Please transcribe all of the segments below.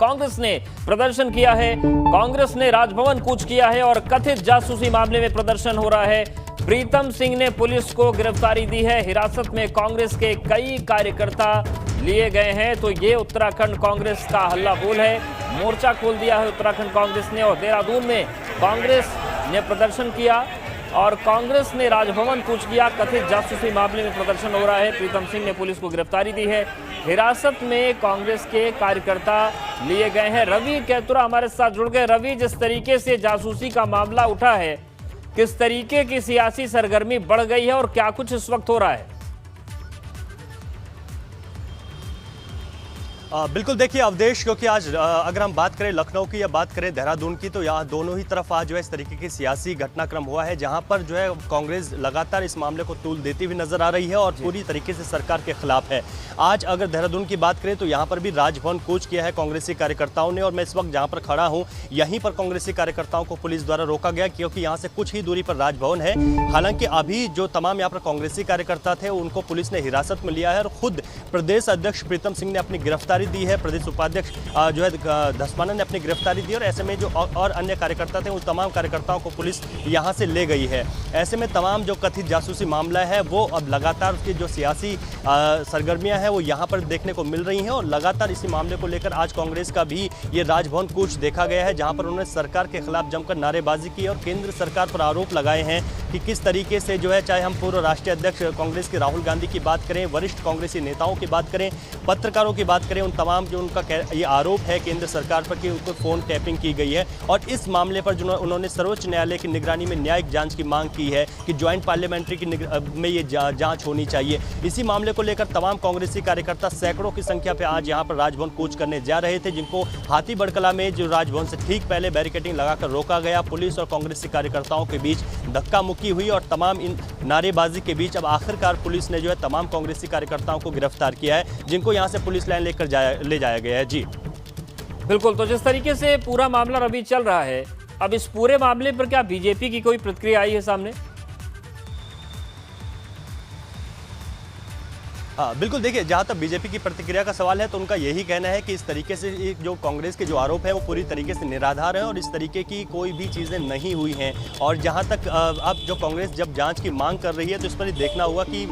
कांग्रेस ने प्रदर्शन किया है। कांग्रेस ने राजभवन कूच किया है और कथित जासूसी मामले में प्रदर्शन हो रहा है। प्रीतम सिंह ने पुलिस को गिरफ्तारी दी है। हिरासत में कांग्रेस के कई कार्यकर्ता लिए गए हैं। तो ये उत्तराखंड कांग्रेस का हल्ला बोल है। मोर्चा खोल दिया है उत्तराखंड कांग्रेस ने और देहरादून में कांग्रेस ने प्रदर्शन किया और कांग्रेस ने राजभवन कूच किया। कथित जासूसी मामले में प्रदर्शन हो रहा है। प्रीतम सिंह ने पुलिस को गिरफ्तारी दी है। हिरासत में कांग्रेस के कार्यकर्ता लिए गए हैं। रवि कैतुरा हमारे साथ जुड़ गए। रवि, जिस तरीके से जासूसी का मामला उठा है, किस तरीके की सियासी सरगर्मी बढ़ गई है और क्या कुछ इस वक्त हो रहा है? बिल्कुल, देखिए अवधेश, क्योंकि आज अगर हम बात करें लखनऊ की या बात करें देहरादून की, तो यहाँ दोनों ही तरफ आज जो है इस तरीके की सियासी घटनाक्रम हुआ है, जहाँ पर जो है कांग्रेस लगातार इस मामले को तूल देती हुई नजर आ रही है और पूरी तरीके से सरकार के खिलाफ है। आज अगर देहरादून की बात करें तो यहाँ पर भी राजभवन कूच किया है कांग्रेसी कार्यकर्ताओं ने और मैं इस वक्त जहाँ पर खड़ा हूँ यहीं पर कांग्रेसी कार्यकर्ताओं को पुलिस द्वारा रोका गया, क्योंकि यहाँ से कुछ ही दूरी पर राजभवन है। हालांकि अभी जो तमाम यहाँ पर कांग्रेसी कार्यकर्ता थे उनको पुलिस ने हिरासत में लिया है और खुद प्रदेश अध्यक्ष प्रीतम सिंह ने अपनी गिरफ्तारी दी है। प्रदेश उपाध्यक्ष जो है धस्माना ने अपनी गिरफ्तारी दी और ऐसे में जो और अन्य कार्यकर्ता थे उन तमाम कार्यकर्ताओं को पुलिस यहां से ले गई है। ऐसे में तमाम जो कथित जासूसी मामला है वो अब लगातार उसकी जो सियासी सरगर्मियां हैं वो यहां पर देखने को मिल रही हैं और लगातार इसी मामले को लेकर आज कांग्रेस का भी ये राजभवन कूच देखा गया है, जहां पर उन्होंने सरकार के खिलाफ जमकर नारेबाजी की और केंद्र सरकार पर आरोप लगाए हैं कि किस तरीके से जो है, चाहे हम पूर्व राष्ट्रीय अध्यक्ष कांग्रेस के राहुल गांधी की बात करें, वरिष्ठ कांग्रेसी नेताओं की बात करें, पत्रकारों की बात करें, उन तमाम जो उनका ये आरोप है केंद्र सरकार पर कि उनको फोन टैपिंग की गई है और इस मामले पर जो उन्होंने सर्वोच्च न्यायालय की निगरानी में न्यायिक जांच की मांग की है कि ज्वाइंट पार्लियामेंट्री में ये जांच होनी चाहिए। इसी मामले को लेकर तमाम कांग्रेसी कार्यकर्ता सैकड़ों की संख्या पर आज यहाँ पर राजभवन कूच करने जा रहे थे, जिनको हाथीबड़कला में जो राजभवन से ठीक पहले बैरिकेडिंग लगाकर रोका गया। पुलिस और कांग्रेसी कार्यकर्ताओं के बीच धक्का मुक्की हुई और तमाम इन नारेबाजी के बीच अब आखिरकार पुलिस ने जो है तमाम कांग्रेसी कार्यकर्ताओं को गिरफ्तार किया है, जिनको यहाँ से पुलिस लाइन ले जाया गया है। जी बिल्कुल, तो जिस तरीके से पूरा मामला अभी चल रहा है, अब इस पूरे मामले पर क्या बीजेपी की कोई प्रतिक्रिया आई है सामने? हाँ बिल्कुल, देखिए जहाँ तक बीजेपी की प्रतिक्रिया का सवाल है तो उनका यही कहना है कि इस तरीके से जो कांग्रेस के जो आरोप है वो पूरी तरीके से निराधार है और इस तरीके की कोई भी चीज़ें नहीं हुई हैं। और जहाँ तक अब जो कांग्रेस जब जांच की मांग कर रही है तो इस पर ही देखना होगा कि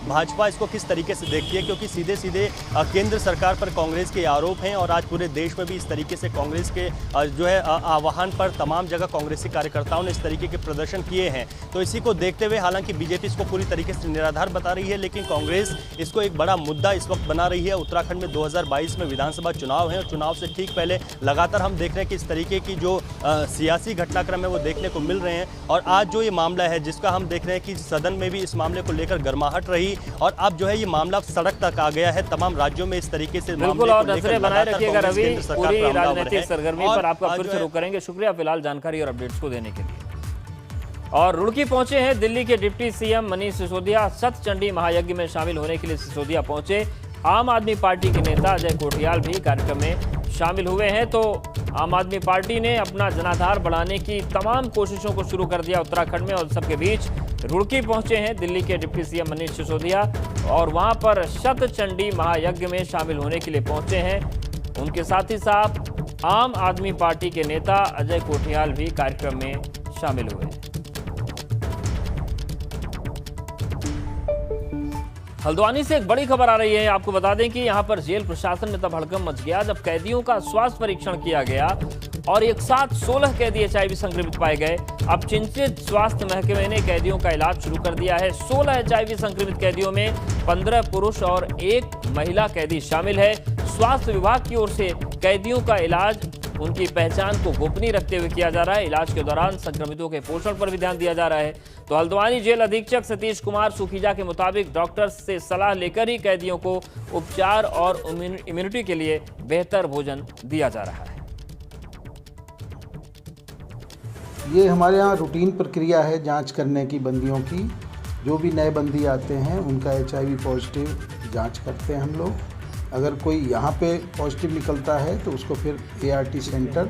भाजपा इसको किस तरीके से देखती है, क्योंकि सीधे सीधे केंद्र सरकार पर कांग्रेस के आरोप हैं और आज पूरे देश में भी इस तरीके से कांग्रेस के जो है आह्वान पर तमाम जगह कांग्रेसी कार्यकर्ताओं ने इस तरीके के प्रदर्शन किए हैं। तो इसी को देखते हुए हालांकि बीजेपी इसको पूरी तरीके से निराधार बता रही है, लेकिन कांग्रेस इसको एक बड़ा मुद्दा इस वक्त बना रही है। उत्तराखंड में 2022 में विधानसभा चुनाव है और चुनाव से ठीक पहले लगातार हम देख रहे हैं कि इस तरीके की जो सियासी घटनाक्रम है वो देखने को मिल रहे हैं और आज जो ये मामला है जिसका हम देख रहे हैं कि सदन में भी इस मामले को लेकर गर्माहट रही और अब जो है ये मामला सड़क तक आ गया है। तमाम राज्यों में इस तरीके से बिल्कुल, और नजरें बनाए रखिएगा रवि, पूरी राजनीतिक सरगर्मी पर आपका फिर से रुक करेंगे। शुक्रिया फिलहाल जानकारी और अपडेट्स को देने के लिए। और रुड़की पहुंचे हैं दिल्ली के डिप्टी सीएम मनीष सिसोदिया। सतचंडी महायज्ञ में शामिल होने के लिए सिसोदिया पहुंचे। आम आदमी पार्टी के नेता अजय कोटियाल भी कार्यक्रम में शामिल हुए हैं। तो आम आदमी पार्टी ने अपना जनाधार बढ़ाने की तमाम कोशिशों को शुरू कर दिया उत्तराखंड में और सबके बीच रुड़की पहुंचे हैं दिल्ली के डिप्टी सीएम मनीष सिसोदिया और वहां पर सतचंडी महायज्ञ में शामिल होने के लिए पहुंचे हैं। उनके साथ ही साथ आम आदमी पार्टी के नेता अजय कोटियाल भी कार्यक्रम में शामिल हुए हैं। हल्द्वानी से एक बड़ी खबर आ रही है। आपको बता दें कि यहां पर जेल प्रशासन में तब हड़कंप मच गया जब कैदियों का स्वास्थ्य परीक्षण किया गया और एक साथ 16 कैदी एचआईवी संक्रमित पाए गए। अब चिंतित स्वास्थ्य महकमे ने कैदियों का इलाज शुरू कर दिया है। 16 एचआईवी संक्रमित कैदियों में 15 पुरुष और 1 महिला कैदी शामिल है। स्वास्थ्य विभाग की ओर से कैदियों का इलाज उनकी पहचान को गोपनीय रखते हुए किया जा रहा है। इलाज के दौरान संक्रमितों के पोषण पर भी ध्यान दिया जा रहा है। तो हल्द्वानी जेल अधीक्षक सतीश कुमार सुखीजा के मुताबिक डॉक्टर्स से सलाह लेकर ही कैदियों को उपचार और इम्यूनिटी के लिए बेहतर भोजन दिया जा रहा है। ये हमारे यहाँ रूटीन प्रक्रिया है जांच करने की बंदियों की। जो भी नए बंदी आते हैं उनका एचआईवी पॉजिटिव जांच करते हैं हम लोग। अगर कोई यहाँ पे पॉजिटिव निकलता है तो उसको फिर एआरटी सेंटर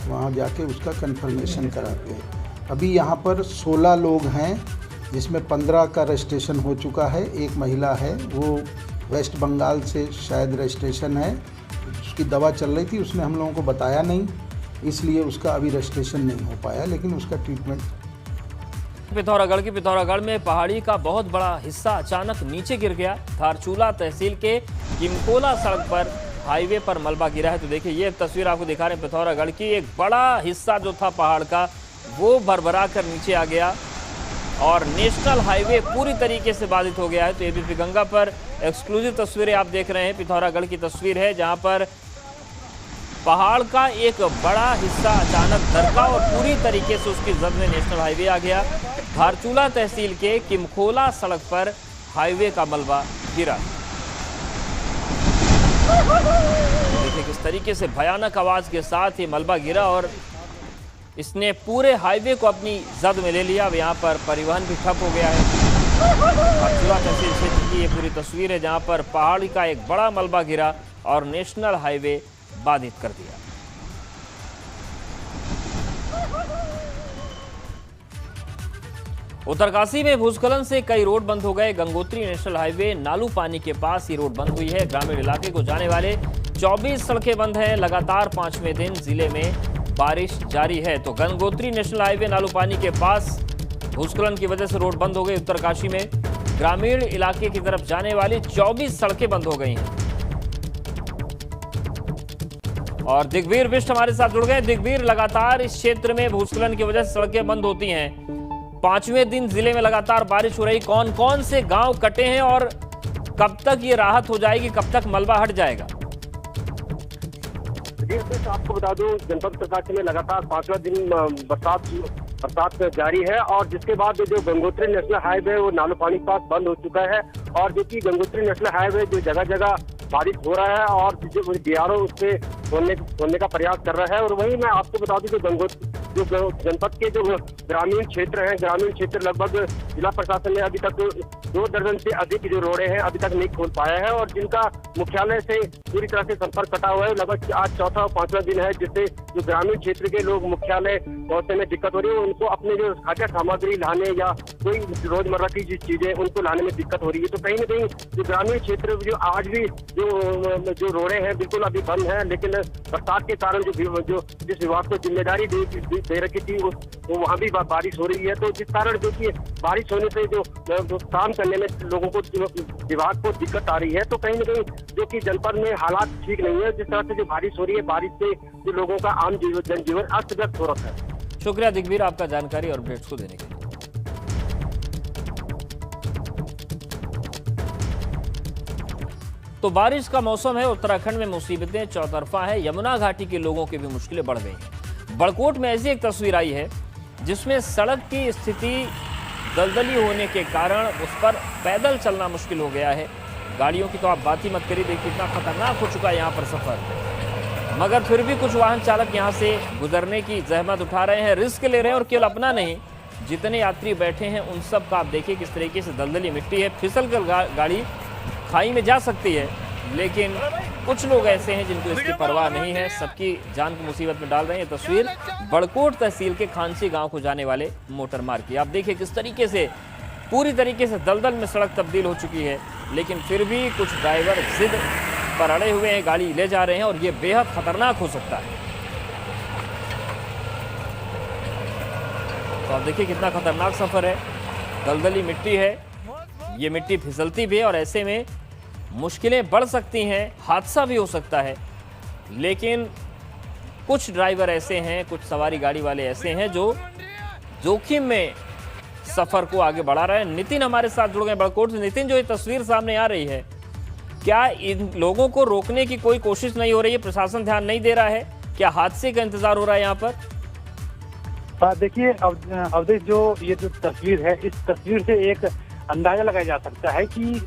वहाँ जाके उसका कंफर्मेशन कराते हैं। अभी यहाँ पर 16 लोग हैं जिसमें 15 का रजिस्ट्रेशन हो चुका है। एक महिला है वो वेस्ट बंगाल से शायद रजिस्ट्रेशन है उसकी दवा चल रही थी, उसने हम लोगों को बताया नहीं, इसलिए उसका अभी रजिस्ट्रेशन नहीं हो पाया, लेकिन उसका ट्रीटमेंट। पिथौरागढ़ में पहाड़ी का बहुत बड़ा हिस्सा अचानक नीचे गिर गया। धारचूला तहसील के किमकोला सड़क पर हाईवे पर मलबा गिरा है। तो देखिए ये तस्वीर आपको दिखा रहे हैं पिथौरागढ़ की। एक बड़ा हिस्सा जो था पहाड़ का वो भरभरा कर नीचे आ गया और नेशनल हाईवे पूरी तरीके से बाधित हो गया है। तो एबीपी गंगा पर एक्सक्लूसिव तस्वीरें आप देख रहे हैं। पिथौरागढ़ की तस्वीर है जहां पर पहाड़ का एक बड़ा हिस्सा अचानक दरका और पूरी तरीके से उसकी जद में नेशनल हाईवे आ गया। धारचूला तहसील के किमकोला सड़क पर हाईवे का मलबा गिरा। देखिए किस तरीके से भयानक आवाज के साथ ये मलबा गिरा और इसने पूरे हाईवे को अपनी जद में ले लिया। अब यहाँ पर परिवहन भी ठप हो गया है। धारचूला तहसील क्षेत्र की ये पूरी तस्वीर है जहाँ पर पहाड़ी का एक बड़ा मलबा गिरा और नेशनल हाईवे बाधित कर दिया। उत्तरकाशी में भूस्खलन से कई रोड बंद हो गए। गंगोत्री नेशनल हाईवे नालू पानी के पास ये रोड बंद हुई है। ग्रामीण इलाके को जाने वाले 24 सड़कें बंद हैं। लगातार 5वें दिन जिले में बारिश जारी है। तो गंगोत्री नेशनल हाईवे नालू पानी के पास भूस्खलन की वजह से रोड बंद हो गई। उत्तरकाशी में ग्रामीण इलाके की तरफ जाने वाली 24 सड़कें बंद हो गई हैं। और दिग्वीर बिष्ट हमारे साथ जुड़ गए। दिग्वीर, लगातार इस क्षेत्र में भूस्खलन की वजह से सड़कें बंद होती हैं। 5वें दिन जिले में लगातार बारिश हो रही, कौन कौन से गांव कटे हैं और कब तक ये राहत हो जाएगी, कब तक मलबा हट जाएगा? जी आपको बता दूं, जनपद उत्तरकाशी में लगातार 5वां दिन बरसात जारी है और जिसके बाद जो गंगोत्री नेशनल हाईवे वो नालू पानी के पास बंद हो चुका है और जो कि गंगोत्री नेशनल हाईवे जो जगह जगह बारिश हो रहा है और जो बीआरओ उससे खोलने का प्रयास कर रहा है। और वहीं मैं आपको बता दूं जो जनपद के जो ग्रामीण क्षेत्र हैं, ग्रामीण क्षेत्र लगभग जिला प्रशासन ने अभी तक 2 दर्जन से अधिक जो रोडें हैं अभी तक नहीं खोल पाया है और जिनका मुख्यालय से पूरी तरह से संपर्क कटा हुआ है। लगभग आज 4था और 5वां दिन है जिससे जो ग्रामीण क्षेत्र के लोग मुख्यालय पहुंचने में दिक्कत हो रही है। उनको अपने जो खाद्य सामग्री लाने या कोई रोजमर्रा की चीजें उनको लाने में दिक्कत हो रही है। तो कहीं ना कहीं जो ग्रामीण क्षेत्र जो आज भी जो रोडें हैं बिल्कुल अभी बंद हैं, लेकिन बरसात के कारण जो जिस विभाग को जिम्मेदारी दे रखी थी वो वहाँ भी बारिश हो रही है। तो जिस कारण जो कि बारिश होने से जो काम करने में लोगों को विभाग को दिक्कत आ रही है। तो कहीं ना कहीं जो कि जनपद में हालात ठीक नहीं है। जिस तरह से जो बारिश हो रही है, बारिश से जो लोगों का आम जनजीवन अस्त व्यस्त हो रहा है। शुक्रिया दिग्वीर आपका जानकारी और अपडेट्स को देने के लिए। तो बारिश का मौसम है, उत्तराखंड में मुसीबतें चौतरफा है। यमुना घाटी के लोगों की भी मुश्किलें बढ़ गई हैं। बड़कोट में ऐसी एक तस्वीर आई है जिसमें सड़क की स्थिति दलदली होने के कारण उस पर पैदल चलना मुश्किल हो गया है। गाड़ियों की तो आप बात ही मत करिए, देखिए कितना खतरनाक हो चुका है यहाँ पर सफर। मगर फिर भी कुछ वाहन चालक यहाँ से गुजरने की जहमत उठा रहे हैं, रिस्क ले रहे हैं और केवल अपना नहीं, जितने यात्री बैठे हैं उन सब का आप देखिए किस तरीके से दलदली मिट्टी है। फिसल कर गाड़ी खाई में जा सकती है, लेकिन कुछ लोग ऐसे हैं जिनको इसकी परवाह नहीं है, सबकी जान को मुसीबत में डाल रहे हैं। तस्वीर बड़कोट तहसील के खानसी गांव को जाने वाले मोटर मार्ग की। आप देखिए किस तरीके से पूरी तरीके से दलदल में सड़क तब्दील हो चुकी है, लेकिन फिर भी कुछ ड्राइवर जिद पर अड़े हुए हैं, गाड़ी ले जा रहे हैं और ये बेहद खतरनाक हो सकता है। तो आप देखिए कितना खतरनाक सफर है, दलदली मिट्टी है, ये मिट्टी फिसलती भी है और ऐसे में मुश्किलें बढ़ सकती हैं, हादसा भी हो सकता है। लेकिन कुछ ड्राइवर ऐसे हैं, कुछ सवारी गाड़ी वाले ऐसे हैं जो जोखिम में सफर को आगे बढ़ा रहे हैं। नितिन हमारे साथ जुड़ गए बड़कोट से। नितिन, जो ये तस्वीर सामने आ रही है, क्या इन लोगों को रोकने की कोई कोशिश नहीं हो रही है? प्रशासन ध्यान नहीं दे रहा है? क्या हादसे का इंतजार हो रहा है यहाँ पर? देखिए अवधेश, ये जो तस्वीर है, इस तस्वीर से एक अंदाजा लगाया जा सकता है कि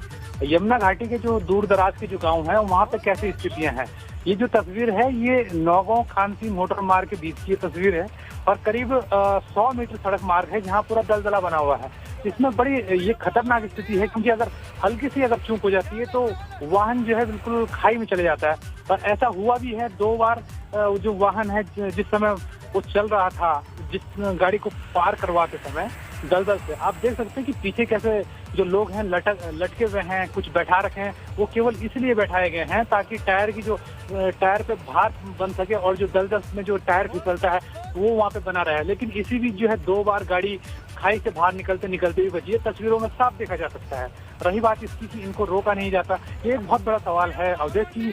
यमुना घाटी के जो दूर दराज के जो गांव हैं वहाँ पे कैसी स्थितियां हैं। ये जो तस्वीर है ये नौगांव खानसी मोटर मार्ग के बीच की तस्वीर है और करीब 100 मीटर सड़क मार्ग है जहाँ पूरा दलदला बना हुआ है। इसमें बड़ी ये खतरनाक स्थिति है क्योंकि अगर हल्की सी अगर चूक हो जाती है तो वाहन जो है बिल्कुल खाई में चले जाता है। और ऐसा हुआ भी है 2 बार। जो वाहन है जिस समय वो चल रहा था, जिस गाड़ी को पार करवाते समय दलदल से। आप देख सकते हैं कि पीछे कैसे जो लोग हैं लटके हुए हैं, कुछ बैठा रखे हैं, वो केवल इसलिए बैठाए गए हैं ताकि टायर पे भार बन सके और जो दलदल में जो टायर फिसलता है वो वहाँ पे बना रहे। लेकिन इसी बीच जो है 2 बार गाड़ी खाई से बाहर निकलते भी बची है, तस्वीरों में साफ देखा जा सकता है। रही बात इसकी कि इनको रोका नहीं जाता, ये एक बहुत बड़ा सवाल है अवधेश की।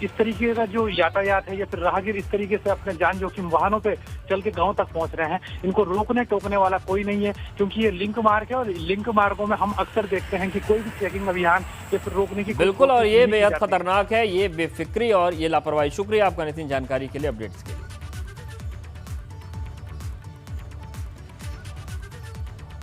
इस तरीके का जो यातायात है या फिर राहगीर इस तरीके से अपने जान जोखिम वाहनों पे चल के गाँव तक पहुँच रहे हैं, इनको रोकने टोकने वाला कोई नहीं है, क्योंकि ये लिंक मार्ग है और लिंक मार्गों में हम अक्सर देखते हैं कि कोई भी चेकिंग अभियान या फिर रोकने की बिल्कुल, और ये बेहद खतरनाक है, ये बेफिक्री और ये लापरवाही। शुक्रिया आपका नितिन जानकारी के लिए, अपडेट्स के लिए।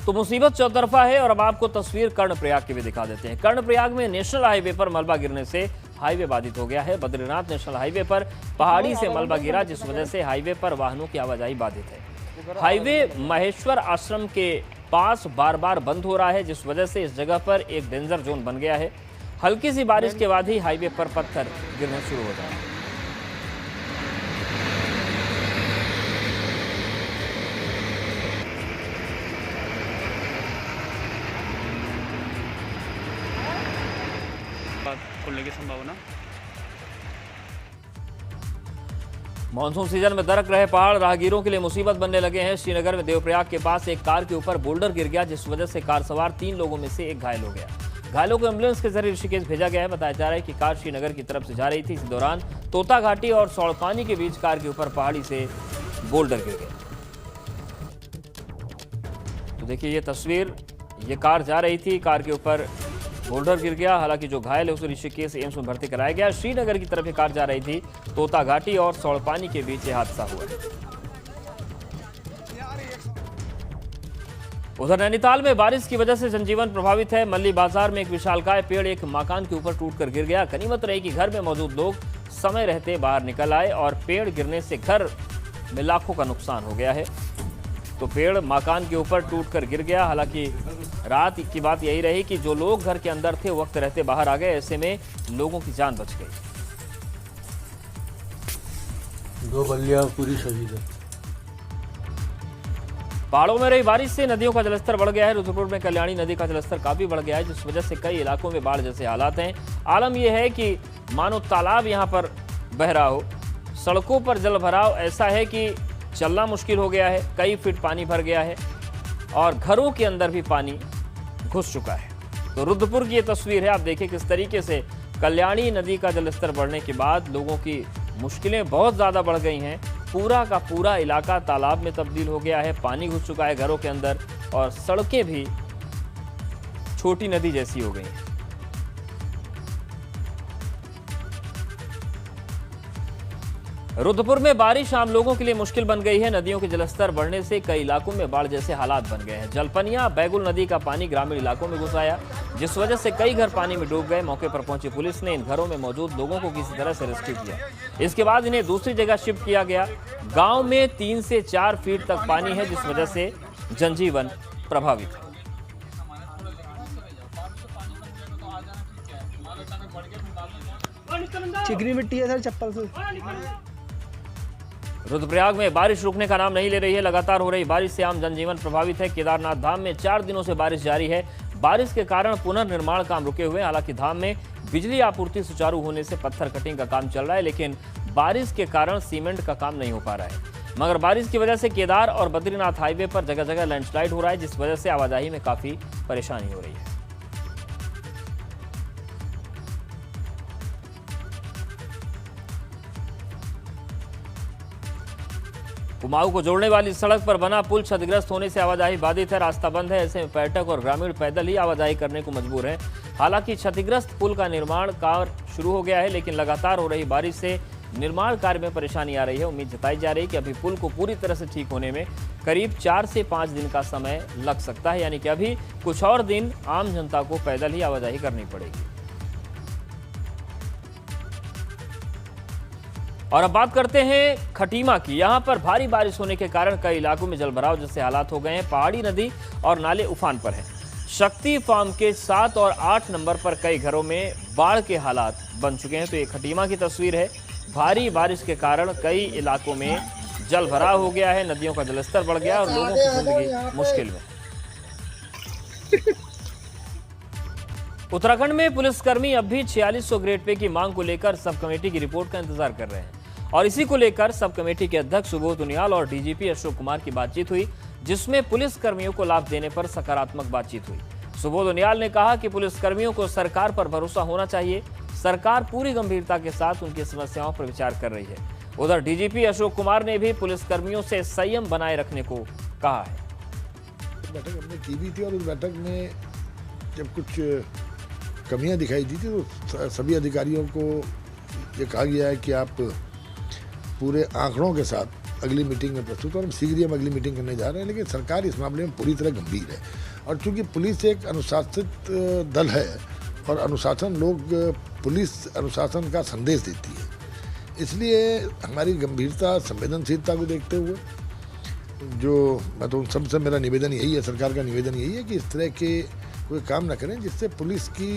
तो मुसीबत चौतरफा है और अब आपको तस्वीर कर्णप्रयाग की भी दिखा देते हैं। कर्णप्रयाग में नेशनल हाईवे पर मलबा गिरने से हाईवे बाधित हो गया है। बद्रीनाथ नेशनल हाईवे पर पहाड़ी से मलबा गिरा, जिस वजह से हाईवे पर वाहनों की आवाजाही बाधित है। हाईवे महेश्वर आश्रम के पास बार बार बंद हो रहा है, जिस वजह से इस जगह पर एक डेंजर जोन बन गया है। हल्की सी बारिश के बाद ही हाईवे पर पत्थर गिरने शुरू हो जाए। खुलने की संभावना। मानसून सीजन में दरक रहे पहाड़ राहगीरों के लिए मुसीबत बनने लगे हैं। श्रीनगर में देवप्रयाग के पास एक कार के ऊपर बोल्डर गिर गया, जिस वजह से कार सवार 3 लोगों में से एक घायल हो गया। घायलों को एम्बुलेंस के जरिए ऋषिकेश भेजा गया है। बताया जा रहा है कि कार श्रीनगर की तरफ से जा रही थी। इसी दौरान तोता घाटी और सौड़पानी के बीच कार के ऊपर पहाड़ी से बोल्डर गिर गया। तो देखिए ये तस्वीर, ये कार जा रही थी, कार के ऊपर बोल्डर गिर गया। हालांकि जो घायल है उसे ऋषिकेश एम्स में भर्ती कराया गया। श्रीनगर की तरफ ये कार जा रही थी, तोता घाटी और सौड़पानी के बीच ये हादसा हुआ। उधर नैनीताल में बारिश की वजह से जनजीवन प्रभावित है। मल्ली बाजार में एक विशालकाय पेड़ एक मकान के ऊपर टूटकर गिर गया। गनीमत रही कि घर में मौजूद लोग समय रहते बाहर निकल आए और पेड़ गिरने से घर में लाखों का नुकसान हो गया है। तो पेड़ मकान के ऊपर टूटकर गिर गया। हालांकि रात की बात यही रही कि जो लोग घर के अंदर थे वक्त रहते बाहर आ गए, ऐसे में लोगों की जान बच गई। 2 बल्लियां पूरी शहीद है। पहाड़ों में रही बारिश से नदियों का जलस्तर बढ़ गया है। रुद्रपुर में कल्याणी नदी का जलस्तर काफी बढ़ गया है, जिस वजह से कई इलाकों में बाढ़ जैसे हालात हैं। आलम यह है कि मानो तालाब यहां पर बह रहा हो। सड़कों पर जल भराव ऐसा है कि चलना मुश्किल हो गया है। कई फीट पानी भर गया है और घरों के अंदर भी पानी घुस चुका है। तो रुद्रपुर की ये तस्वीर है, आप देखिए किस तरीके से कल्याणी नदी का जलस्तर बढ़ने के बाद लोगों की मुश्किलें बहुत ज़्यादा बढ़ गई हैं। पूरा का पूरा इलाका तालाब में तब्दील हो गया है, पानी घुस चुका है घरों के अंदर और सड़कें भी छोटी नदी जैसी हो गई हैं। रुद्रपुर में बारिश आम लोगों के लिए मुश्किल बन गई है। नदियों के जलस्तर बढ़ने से कई इलाकों में बाढ़ जैसे हालात बन गए हैं। जलपनिया बैगुल नदी का पानी ग्रामीण इलाकों में घुस आया, जिस वजह से कई घर पानी में डूब गए। मौके पर पहुंची पुलिस ने इन घरों में मौजूद लोगों को किसी तरह से रेस्क्यू किया। इसके बाद इन्हें दूसरी जगह शिफ्ट किया गया। गाँव में 3 से 4 फीट तक पानी है, जिस वजह से जनजीवन प्रभावित है। चिकनी मिट्टी है सर, चप्पल से। रुद्रप्रयाग में बारिश रुकने का नाम नहीं ले रही है। लगातार हो रही बारिश से आम जनजीवन प्रभावित है। केदारनाथ धाम में 4 दिनों से बारिश जारी है। बारिश के कारण पुनर्निर्माण काम रुके हुए हैं। हालांकि धाम में बिजली आपूर्ति सुचारू होने से पत्थर कटिंग का काम चल रहा है, लेकिन बारिश के कारण सीमेंट का काम नहीं हो पा रहा है। मगर बारिश की वजह से केदार और बद्रीनाथ हाईवे पर जगह जगह लैंडस्लाइड हो रहा है, जिस वजह से आवाजाही में काफी परेशानी हो रही है। कुमाऊं को जोड़ने वाली सड़क पर बना पुल क्षतिग्रस्त होने से आवाजाही बाधित है। रास्ता बंद है, ऐसे में पर्यटक और ग्रामीण पैदल ही आवाजाही करने को मजबूर हैं। हालांकि क्षतिग्रस्त पुल का निर्माण कार्य शुरू हो गया है, लेकिन लगातार हो रही बारिश से निर्माण कार्य में परेशानी आ रही है। उम्मीद जताई जा रही है कि अभी पुल को पूरी तरह से ठीक होने में करीब 4 से 5 दिन का समय लग सकता है, यानी कि अभी कुछ और दिन आम जनता को पैदल ही आवाजाही करनी पड़ेगी। और अब बात करते हैं खटीमा की। यहां पर भारी बारिश होने के कारण कई इलाकों में जलभराव जैसे हालात हो गए हैं। पहाड़ी नदी और नाले उफान पर हैं। शक्ति फार्म के 7 और 8 नंबर पर कई घरों में बाढ़ के हालात बन चुके हैं। तो ये खटीमा की तस्वीर है। भारी बारिश के कारण कई इलाकों में जल भराव हो गया है, नदियों का जलस्तर बढ़ गया और लोगों की जिंदगी मुश्किल में। उत्तराखंड में पुलिसकर्मी अब भी 4600 ग्रेड पे की मांग को लेकर सब कमेटी की रिपोर्ट का इंतजार कर रहे हैं और इसी को लेकर सब कमेटी के अध्यक्ष सुबोध उनियाल और डीजीपी अशोक कुमार की बातचीत हुई, जिसमें पुलिसकर्मियों को लाभ देने पर सकारात्मक बातचीत हुई। सुबोध उनियाल ने कहा कि पुलिसकर्मियों को सरकार पर भरोसा होना चाहिए, सरकार पूरी गंभीरता के साथ उनकी समस्याओं पर विचार कर रही है। उधर डीजीपी अशोक कुमार ने भी पुलिसकर्मियों से संयम बनाए रखने को कहा है। बैठक हमने की भी थी और उस बैठक में जब कुछ कमियां दिखाई दी थी तो सभी अधिकारियों को ये कहा गया है कि आप पूरे आंकड़ों के साथ अगली मीटिंग में प्रस्तुत, और हम शीघ्र ही हम अगली मीटिंग करने जा रहे हैं। लेकिन सरकार इस मामले में पूरी तरह गंभीर है और चूंकि पुलिस एक अनुशासित दल है और अनुशासन पुलिस अनुशासन का संदेश देती है, इसलिए हमारी गंभीरता संवेदनशीलता को देखते हुए मैं तो उन सबसे मेरा निवेदन यही है, सरकार का निवेदन यही है कि इस तरह के कोई काम न करें जिससे पुलिस की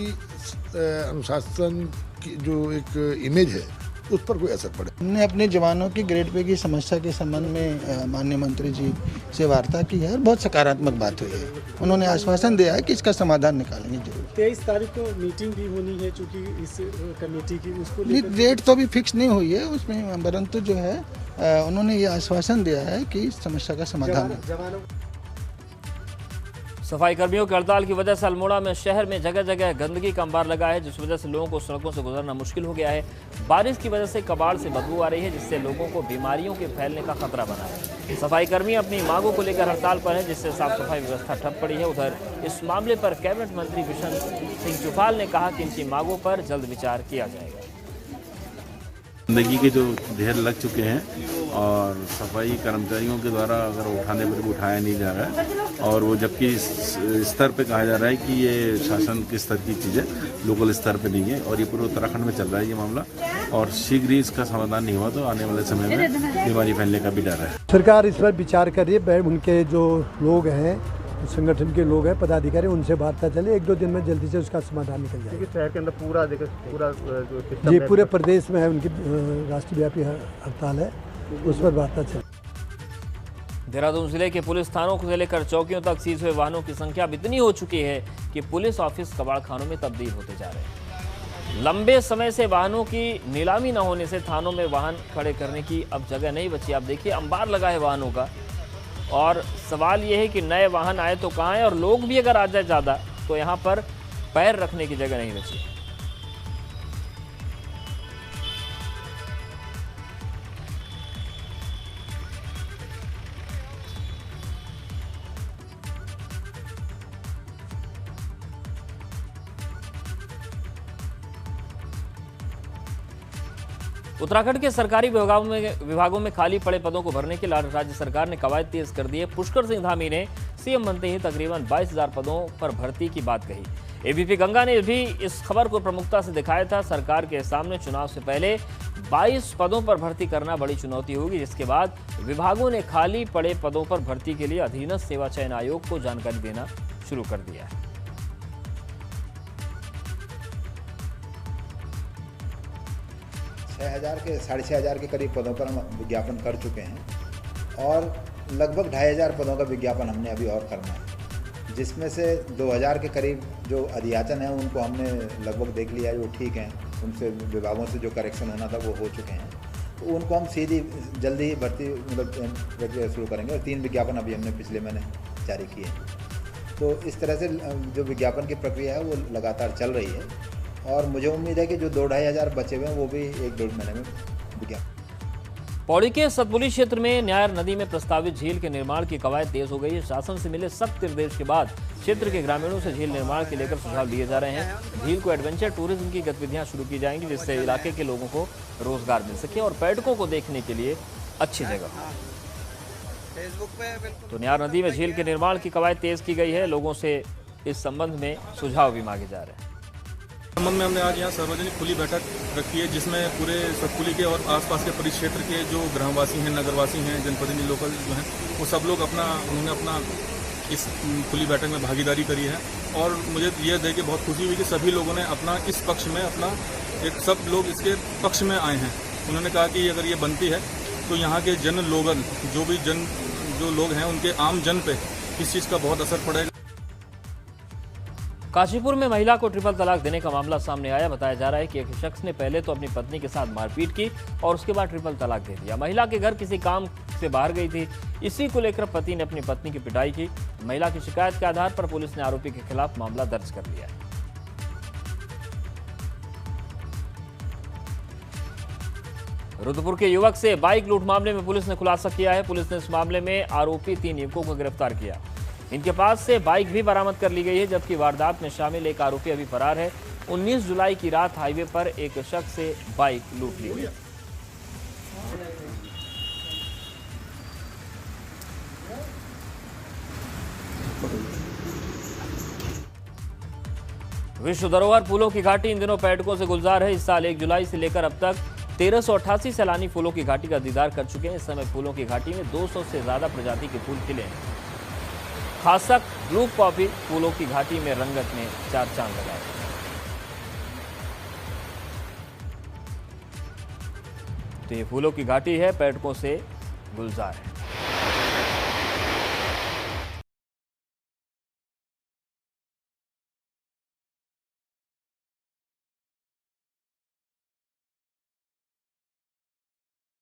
अनुशासन की जो एक इमेज है उस पर कोई असर पड़े। हमने अपने जवानों की ग्रेड पे की समस्या के संबंध में माननीय मंत्री जी से वार्ता की है और बहुत सकारात्मक बात हुई है। उन्होंने आश्वासन दिया है कि इसका समाधान निकालेंगे जरूर। 23 तारीख को मीटिंग भी होनी है चूँकि इस कमेटी की, उसको डेट तो अभी फिक्स नहीं हुई है उसमें, परंतु जो है उन्होंने ये आश्वासन दिया है कि समस्या का समाधान जवानों। सफाई कर्मियों की हड़ताल की वजह से अल्मोड़ा में शहर में जगह जगह गंदगी का अंबार लगा है, जिस वजह से लोगों को सड़कों से गुजरना मुश्किल हो गया है। बारिश की वजह से कबाड़ से बदबू आ रही है, जिससे लोगों को बीमारियों के फैलने का खतरा बना है। सफाई कर्मी अपनी मांगों को लेकर हड़ताल पर है, जिससे साफ सफाई व्यवस्था ठप पड़ी है। उधर इस मामले पर कैबिनेट मंत्री बिशन सिंह चुफाल ने कहा कि इनकी मांगों पर जल्द विचार किया जाएगा। गंदगी के जो ढेर लग चुके हैं और सफाई कर्मचारियों के द्वारा अगर उठाने पर भी उठाया नहीं जा रहा है, और वो जबकि इस स्तर पे कहा जा रहा है कि ये शासन के स्तर की चीज़ है, लोकल स्तर पे नहीं है, और ये पूरे उत्तराखंड में चल रहा है ये मामला, और शीघ्र ही इसका समाधान नहीं हुआ तो आने वाले समय में बीमारी फैलने का भी डर है। सरकार इस पर विचार कर रही है, उनके जो लोग हैं संगठन के लोग हैं पदाधिकारी, उनसे वार्ता चले, 1-2 दिन में जल्दी से उसका समाधान निकल जाएगा। शहर के अंदर पूरा जो जी पूरे प्रदेश में है, उनकी राष्ट्रव्यापी हड़ताल है, उस पर वार्ता चले। देहरादून जिले के पुलिस थानों से लेकर चौकियों तक सीज हुए वाहनों की संख्या अब इतनी हो चुकी है कि पुलिस ऑफिस कबाड़खानों में तब्दील होते जा रहे हैं। लंबे समय से वाहनों की नीलामी न होने से थानों में वाहन खड़े करने की अब जगह नहीं बची। आप देखिए अंबार लगा है वाहनों का, और सवाल ये है कि नए वाहन आए तो कहाँ हैं, और लोग भी अगर आ जाए ज़्यादा तो यहाँ पर पैर रखने की जगह नहीं बची। उत्तराखंड के सरकारी विभागों में खाली पड़े पदों को भरने के लिए राज्य सरकार ने कवायद तेज कर दी है। पुष्कर सिंह धामी ने सीएम बनते ही तकरीबन 22,000 पदों पर भर्ती की बात कही। एबीपी गंगा ने भी इस खबर को प्रमुखता से दिखाया था। सरकार के सामने चुनाव से पहले 22 पदों पर भर्ती करना बड़ी चुनौती होगी, जिसके बाद विभागों ने खाली पड़े पदों पर भर्ती के लिए अधीनस्थ सेवा चयन आयोग को जानकारी देना शुरू कर दिया है। 6,000 के 6,500 के करीब पदों पर हम विज्ञापन कर चुके हैं और लगभग 2,500 पदों का विज्ञापन हमने अभी और करना है, जिसमें से 2,000 के करीब जो अध्याचन हैं उनको हमने लगभग देख लिया है, वो ठीक हैं, उनसे विभागों से जो करेक्शन होना था वो हो चुके हैं, तो उनको हम सीधी जल्दी ही भर्ती प्रक्रिया शुरू करेंगे। और 3 विज्ञापन अभी हमने पिछले महीने जारी किए। तो इस तरह से जो विज्ञापन की प्रक्रिया है वो लगातार चल रही है और मुझे उम्मीद है कि जो 2-2,500 बचे हुए हैं वो भी 1-1.5 महीने में विज्ञापन। पौड़ी के सतपुली क्षेत्र में न्यायर नदी में प्रस्तावित झील के निर्माण की कवायद तेज हो गई है। शासन से मिले सख्त निर्देश के बाद क्षेत्र के ग्रामीणों से झील निर्माण के लेकर सुझाव दिए जा रहे हैं। झील को एडवेंचर टूरिज्म की गतिविधियां शुरू की जाएंगी, जिससे इलाके के लोगों को रोजगार मिल सके और पर्यटकों को देखने के लिए अच्छी जगह। तो न्यायर नदी में झील के निर्माण की कवायद तेज की गई है। लोगों से इस संबंध में सुझाव भी मांगे जा रहे हैं। संबंध में हमने आज यहाँ सार्वजनिक खुली बैठक रखी है, जिसमें पूरे सतपुली के और आसपास के परिक्षेत्र के जो ग्रामवासी हैं, नगरवासी हैं, जनप्रतिनिधि लोकल जो हैं, वो सब लोग उन्होंने अपना इस खुली बैठक में भागीदारी करी है। और मुझे ये देख के बहुत खुशी हुई कि सभी लोगों ने अपना इस पक्ष में सब लोग इसके पक्ष में आए हैं। उन्होंने कहा कि अगर ये बनती है तो यहाँ के जो लोग हैं उनके आम जन पे इस चीज़ का बहुत असर पड़ेगा। काशीपुर में महिला को ट्रिपल तलाक देने का मामला सामने आया। बताया जा रहा है कि एक शख्स ने पहले तो अपनी पत्नी के साथ मारपीट की और उसके बाद ट्रिपल तलाक दे दिया। महिला के घर किसी काम से बाहर गई थी। इसी को लेकर पति ने अपनी पत्नी की पिटाई की। महिला की शिकायत के आधार पर पुलिस ने आरोपी के खिलाफ मामला दर्ज कर लिया है। रुद्रपुर के युवक से बाइक लूट मामले में पुलिस ने खुलासा किया है। पुलिस ने इस मामले में आरोपी 3 युवकों को गिरफ्तार किया। इनके पास से बाइक भी बरामद कर ली गई है, जबकि वारदात में शामिल एक आरोपी अभी फरार है। 19 जुलाई की रात हाईवे पर एक शख्स से बाइक लूट ली गई। विश्व धरोहर फूलों की घाटी इन दिनों पर्यटकों से गुलजार है। इस साल 1 जुलाई से लेकर अब तक 1388 सैलानी फूलों की घाटी का दीदार कर चुके हैं। इस समय फूलों की घाटी में 200 से ज्यादा प्रजाति के फूल खिले हैं। खासक ब्लू पॉपी फूलों की घाटी में रंगत में 4 चांद लगाए। तो ये फूलों की घाटी है, पर्यटकों से गुलजार है।